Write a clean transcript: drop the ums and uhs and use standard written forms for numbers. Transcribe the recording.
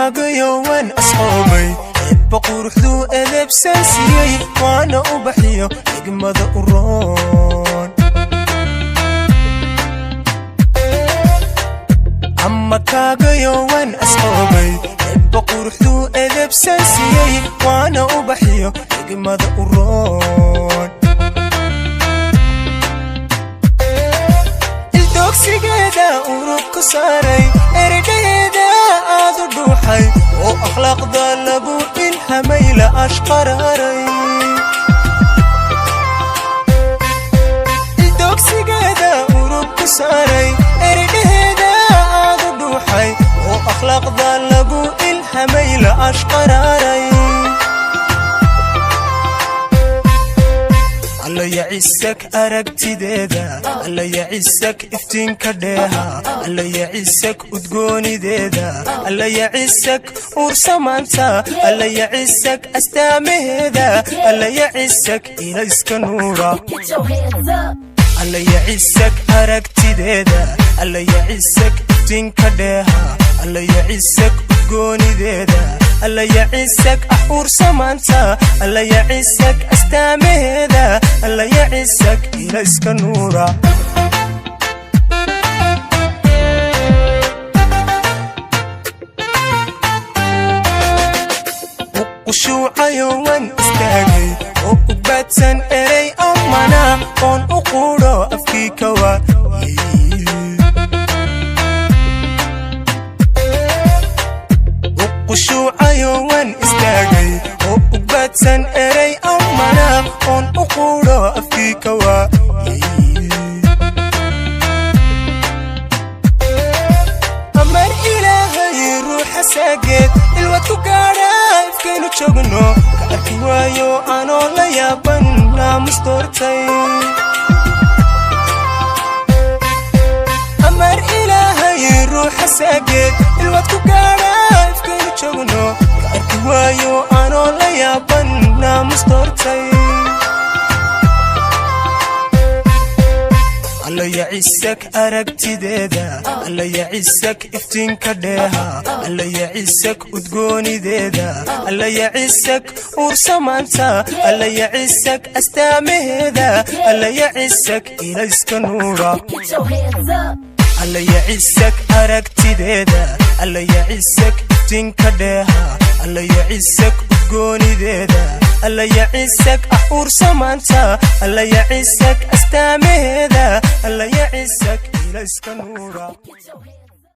kaagayowan asxoobay boqorxdu edebsansiyay waana u baxiyo xigmada u roon amma kaagayowan asxoobay boqorxdu edebsansiyay waana u baxiyo xigmada u roon ildoogsigeeda urub ku saaray eridheeda aad u dhuuxay oo akhlaaqda lagu ilhamay la ashqararay ildoogsigeeda urub ku saaray eridheeda aad u dhuuxay oo akhlaaqda lagu ilhamay la ashqararay alla yacisak aragtideeda alla yacisak iftiinka dheeha alla yacisak udgoonideeda alla yacisak ursamaanta alla yacisak astaamaheeda alla yacisak ilayska nuura alla yacisak aragtideeda alla yacisak iftiinka dheeha alla yacisak udgoonideeda alla yacisak ursamaanta alla yacisak astaamaheeda alla yacisak ilayska nuura qushuucayowan istaagay oo u baadsan erey amana oon u quudho afkii ka waayey qushuucayowan istaagay oo u baadsan erey amana oon u quudho afkii ka waayey amar ilaahay ruuxa saageed ilwad ku gaadha ifkaynu joogno ka arki waayo anoo la yaaban naamus doortay amar ilaahay ruuxa saageed ilwad ku gaadha ifkaynu joogno ka arki waayo anoo la yaaban naamus doortay alla yacisak aragtideeda alla yacisak iftiinka dheeha alla yacisak udgoonideeda alla yacisak ursamaanta alla yacisak astaamaheeda alla yacisak ilayska nuura alla yacisak aragtideeda alla yacisak iftiinka dheeha alla yacisak udgoonideeda alla yacisak ursamaanta alla yacisak astaamaheeda alla yacisak ilayska nuura